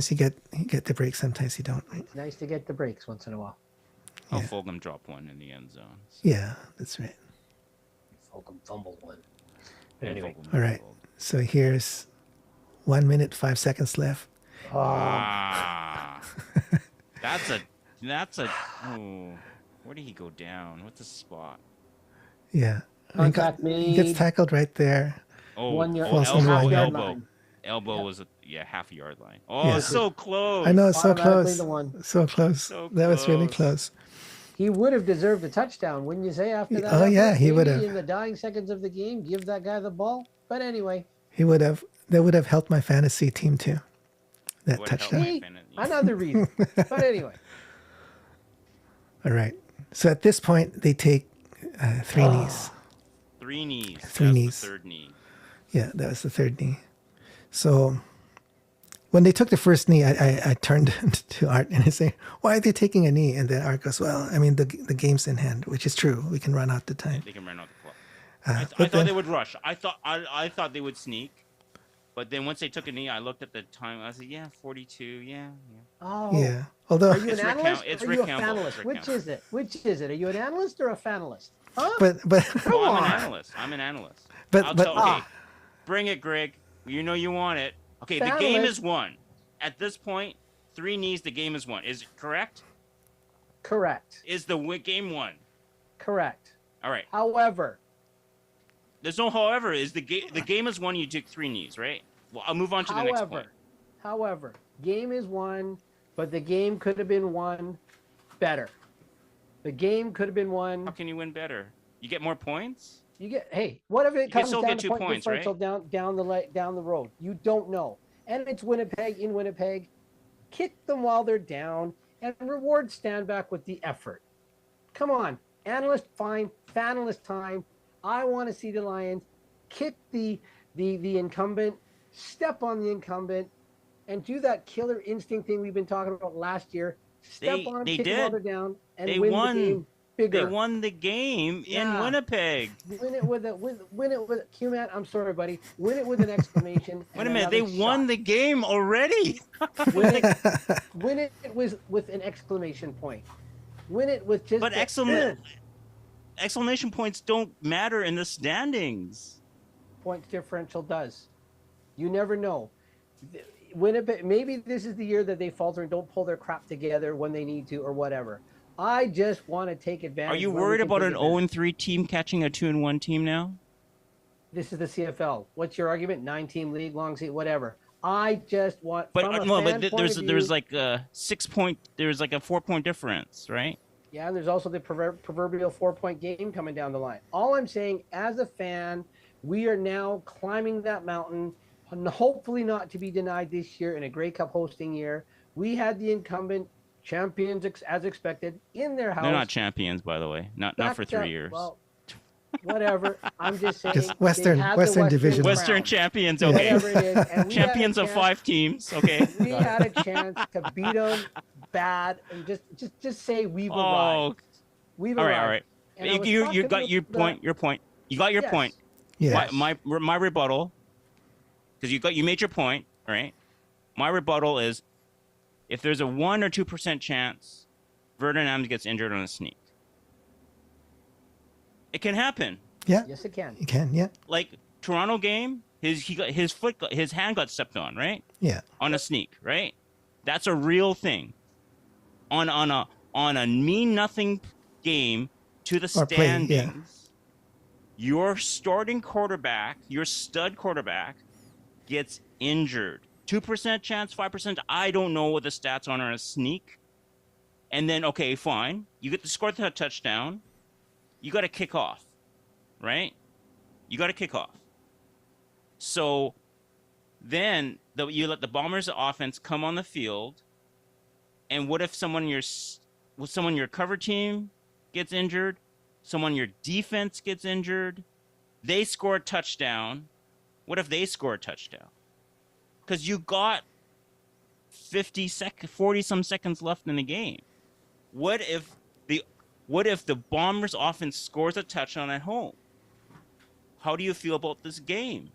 you get the break, sometimes you don't. Right? It's nice to get the breaks once in a while. Oh, Fulgham dropped one in the end zone. So. Yeah, that's right. Fulgham fumbled one. But anyway. All right. So here's 1 minute, 5 seconds left. Ah, that's a. Oh, where did he go down? What's the spot? Yeah. Contact He gets made. tackled right there. Oh, 1 yard, False on the half line. yard elbow. line. Elbow Yep. was half a yard line. Oh, Yeah. so close. I know, it's so Automatically close. the one. So close. So That was really close. close. He would have deserved a touchdown, wouldn't you say, after that? Oh, effort? yeah, he would Maybe have. in the dying seconds of the game, give that guy the ball. But anyway, That would have helped my fantasy team too. That Would help touchdown. my see, fantasy. another reason. But anyway, All right. So at this point, they take 3 knees. 3 knees. Three That's knees. The third knee. Yeah, that was the 3rd knee. So when they took the first knee, I turned to Art and I say, "Why are they taking a knee?" And then Art goes, "Well, I mean, the game's in hand," which is true. We can run out the time. They can run out the clock. Uh, I but thought then- they would rush. I thought they would sneak. But then once they took a knee, I looked at the time. I said, "Yeah, 42. Yeah." oh, Yeah. Although, Are you It's an Rick analyst? Campbell. It's or are Rick you a Campbell. fanalist? It's Rick Which Campbell. is it? Which is it? Are you an analyst or a fanalist? Huh? but Well, I'm on. an analyst. I'm an analyst. But- I'll but- tell, okay, bring it, Greg. You know you want it. Okay, the game Fanalist. is won. At this point, 3 knees. The game is won. Is it correct? Correct. Is the game won? Correct. All right. However, There's no however. Is the game is won? You took 3 knees, right? Well, I'll move on to the next point. however, game is won, but the game could have been won better. The game could have been How won. can you win better? You get more points. You get, hey, what if it You can comes still down get to 2 point points, differential right? down the road? You don't know. And it's Winnipeg in Winnipeg. Kick them while they're down and reward Standback with the effort. Come on, analyst fine, fanalist time. I want to see the Lions kick the incumbent, step on the incumbent, and do that killer instinct thing we've been talking about last year. Step on them, They kick them while they're did. down, and They win the won. game They bigger. won the game in Nah, Winnipeg. win it with Q-Man. I'm sorry, buddy. Win it with an exclamation Wait and a minute, they another won shot. the game already. Win it, win it with an exclamation point. Win it with just. But exclamation points don't matter in the standings. Points differential does. You never know. Winnipeg, maybe this is the year that they falter and don't pull their crap together when they need to or whatever. I just want to take advantage. Are you worried about an 0-3 team catching a 2-1 team now? This is the CFL. What's your argument? 9-team league, long season, whatever. I just want. But no, but there's like a 6 point. There's like a 4 point difference, right? Yeah, and there's also the proverbial 4-point game coming down the line. All I'm saying, as a fan, we are now climbing that mountain, and hopefully not to be denied this year in a Grey Cup hosting year. We had the incumbent champions as expected in their house. They're not champions, by the way. Not for 3 years. Well, whatever. I'm just saying. Just Western Division. Western champions, okay. Whatever it is. And Champions of 5 teams, okay. We had a chance to beat them bad and just say we've arrived. We've arrived. All right. You got your point. Your point. You got your point. Yes. My rebuttal, because you made your point, right? My rebuttal is, if there's a 1 or 2% chance Vernon Adams gets injured on a sneak, it can happen. Yeah. Yes, it can. You can. Yeah. Like Toronto game, his hand got stepped on, right? Yeah. On a sneak, right? That's a real thing. On a mean nothing game to the standings, your starting quarterback, your stud quarterback, gets injured. 2% chance, 5%. I don't know what the stats are on a sneak. And then, okay, fine. You get to score the touchdown. You got to kick off, right? You got to kick off. So then you let the Bombers' offense come on the field. And what if someone in your cover team gets injured? Someone in your defense gets injured? They score a touchdown. What if they score a touchdown? Because you got 40 some seconds left in the game. What if the Bombers offense scores a touchdown at home? How do you feel about this game?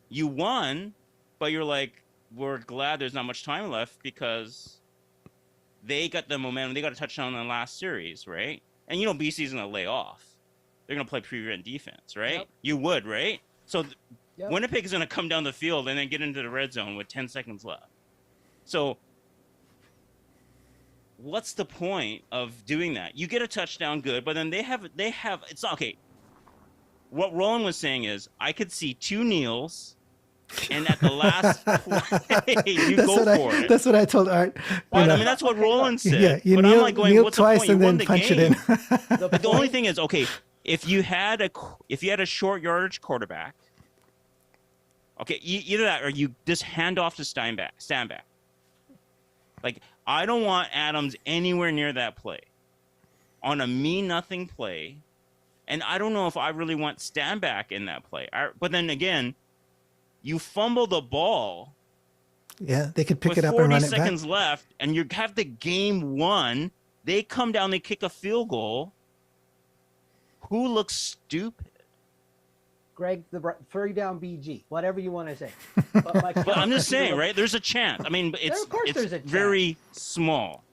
You won, but you're like, we're glad there's not much time left because they got the momentum. They got a touchdown in the last series, right? And BC's going to lay off. They're going to play prevent defense, right? Yep. You would, right? So Yep. Winnipeg is going to come down the field and then get into the red zone with 10 seconds left. So what's the point of doing that? You get a touchdown, good, but then they have it's not okay. What Roland was saying is, I could see 2 kneels, and at the last play, you go for it. That's what I told Art. Well, I mean, that's what Roland said. Yeah, you but kneel, I'm like going, kneel what's twice the point? You and won then the punch game. it in. But the only thing is, okay, if you had a short yardage quarterback, okay, either that or you just hand off to Standback. Like, I don't want Adams anywhere near that play. On a mean nothing play. And I don't know if I really want Standback in that play. But then again, you fumble the ball. Yeah, they could pick it up and run it back. 40 seconds left, and you have the game won. They come down, they kick a field goal. Who looks stupid? Greg, the 3-down BG, whatever you want to say. But I'm just saying, right? There's a chance. I mean, it's very small.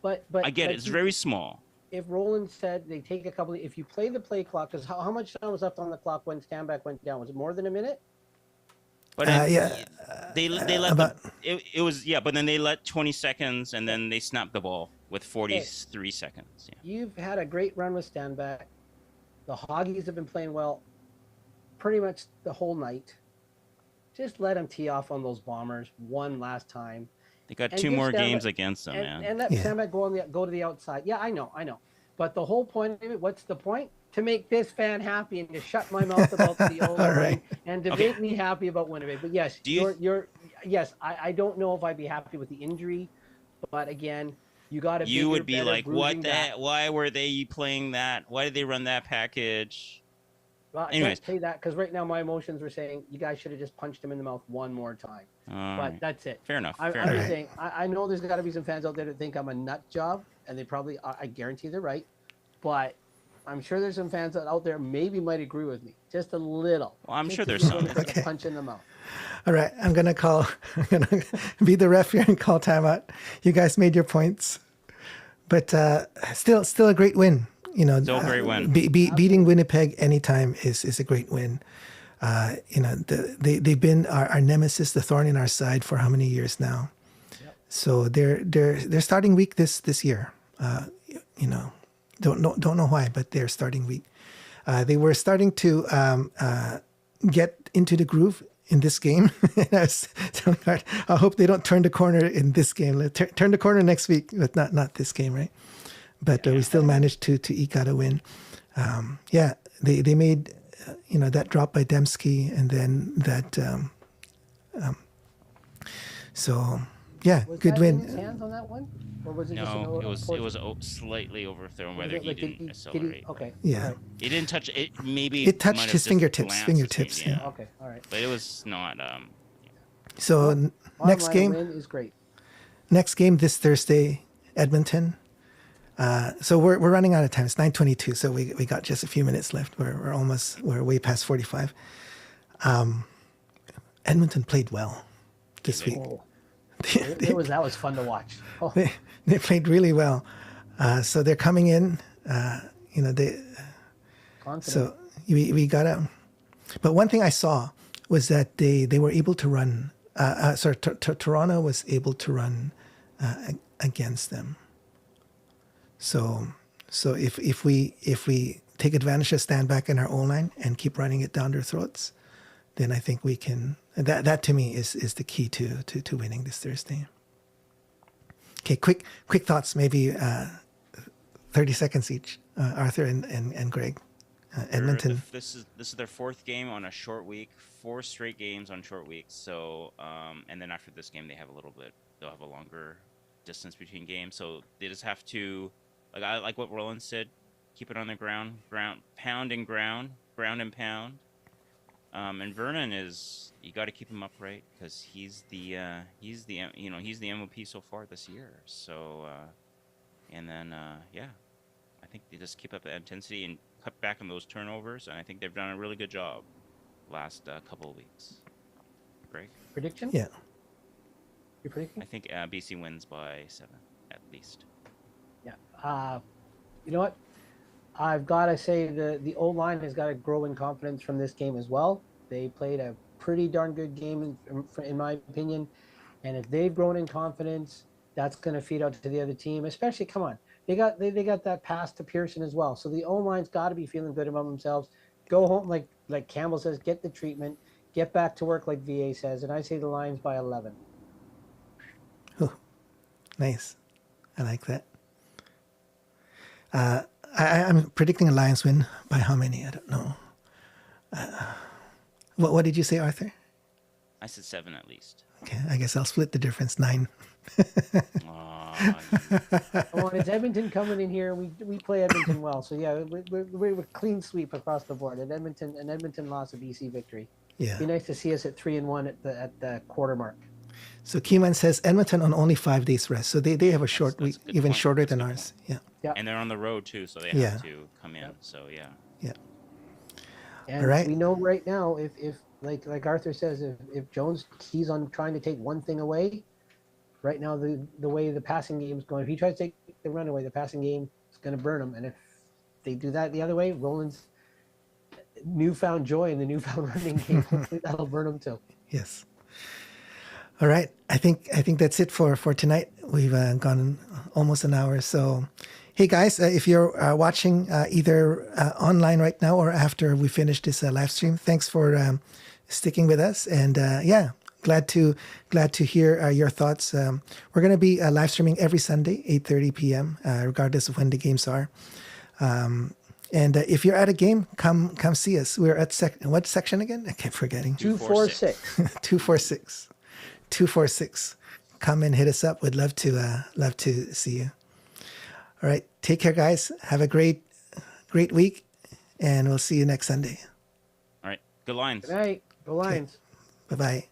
But I get it. It's very small. If Roland said they take a couple, if you play the play clock, because how much time was left on the clock when Standback went down? Was it more than a minute? But they let it was but then they let 20 seconds and then they snapped the ball with 43 seconds. Yeah. You've had a great run with Standback. The Hoggies have been playing well pretty much the whole night. Just let them tee off on those Bombers one last time. They got And two give more Sandback- games against them, man. and let Yeah. Sandback go to the outside. Yeah, I know. But the whole point of it, what's the point? To make this fan happy and to shut my mouth about the O line right. and to Okay. make me happy about Winnipeg. But yes, Do you- yes. I don't know if I'd be happy with the injury, but again, you got a You bigger, would be better, like, what bruising the? back. Why were they playing that? Why did they run that package? Well, I Anyways. can't say that because right now my emotions were saying you guys should have just punched him in the mouth one more time. All But right. that's it. Fair enough. I'm Fair just enough. saying. I know there's got to be some fans out there that think I'm a nut job, and they probably. I guarantee they're right, but I'm sure there's some fans out there maybe might agree with me just a little. Well, I'm Just sure to there's give some. Winnipeg Okay. a punch in the mouth. All right, I'm gonna be the ref here and call timeout. You guys made your points, but still a great win. You know, Still a great win. Beating Winnipeg anytime is a great win. You know, they've been our nemesis, the thorn in our side for how many years now? Yep. So they're starting weak this year. You know, don't know why, but they're starting weak. They were starting to get into the groove in this game. And I was telling Art, I hope they don't turn the corner in this game. Turn the corner next week, but not this game, right? But we still managed to eke out a win. Yeah, they made you know, that drop by Dembski, and then that. So yeah, Was good that win. in his hands on that one, or was it just No, an it was slightly overthrown. Whether he like, did didn't did accelerate. okay. Yeah. All right. It didn't touch it. Maybe It touched might have his just fingertips, glanced fingertips, his finger, yeah. Okay. All right. But it was not. So Bottom next line, game. win is great. Next game this Thursday, Edmonton. So we're running out of time. It's 9:22, so we got just a few minutes left. We're way past 45. Edmonton played well this week. Oh, that was fun to watch. Oh, They played really well. So they're coming in. You know, confident. so we got to. But one thing I saw was that they were able to run. Sorry, Toronto was able to run against them. So if we take advantage of stand back in our own line and keep running it down their throats, then I think we can. That to me is the key to winning this Thursday. Okay, quick thoughts, maybe 30 seconds each. Arthur and Greg. Edmonton. This is their fourth game on a short week. 4 straight games on short weeks. So and then after this game, they'll have a longer distance between games. So they just have to, like what Roland said, keep it on the ground, pound and ground and pound. And Vernon you got to keep him upright because he's the MVP so far this year. So and then I think they just keep up the intensity and cut back on those turnovers, and I think they've done a really good job last couple of weeks. Greg? Prediction? Yeah. Your prediction? I think BC wins by 7 at least. Yeah. You know what? I've got to say the O line has got to grow in confidence from this game as well. They played a pretty darn good game in my opinion, and if they've grown in confidence, that's going to feed out to the other team. Especially, come on, they got that pass to Pearson as well. So the O line's got to be feeling good about themselves. Go home, like Campbell says, get the treatment, get back to work, like VA says, and I say the Lions by 11. Oh, nice. I like that. I'm predicting a Lions win by how many? I don't know. What did you say, Arthur? I said 7 at least. Okay, I guess I'll split the difference. 9. Aw, Come on, it's Edmonton coming in here. We play Edmonton well, so yeah, we're clean sweep across the board. And Edmonton lost a BC victory. Yeah. Be nice to see us at 3-1 at the quarter mark. So Keyman says Edmonton on only 5 days rest. So they have a short that's week, a good even point. shorter That's a than good ours. Yeah. Yeah. and they're on the road too, so they Yeah. have to come in. So yeah. Yeah. And All right. we know right now if like Arthur says, if Jones keys on trying to take one thing away, right now the way the passing game is going, if he tries to take the run away, the passing game is going to burn him. And if they do that the other way, Roland's newfound joy in the newfound running game, hopefully that'll burn him too. Yes. All right. I think that's it for tonight. We've gone almost an hour. So, hey guys, if you're watching either online right now or after we finish this live stream, thanks for sticking with us. And yeah, glad to hear your thoughts. We're going to be live streaming every Sunday, 8:30 p.m., regardless of when the games are. And if you're at a game, come see us. We're at what section again? I keep forgetting. 246. 246. 246. Come and hit us up. We'd love to see you. All right. Take care, guys. Have a great week, and we'll see you next Sunday. All right. Good lines. Good night. Go Lions. Bye-bye.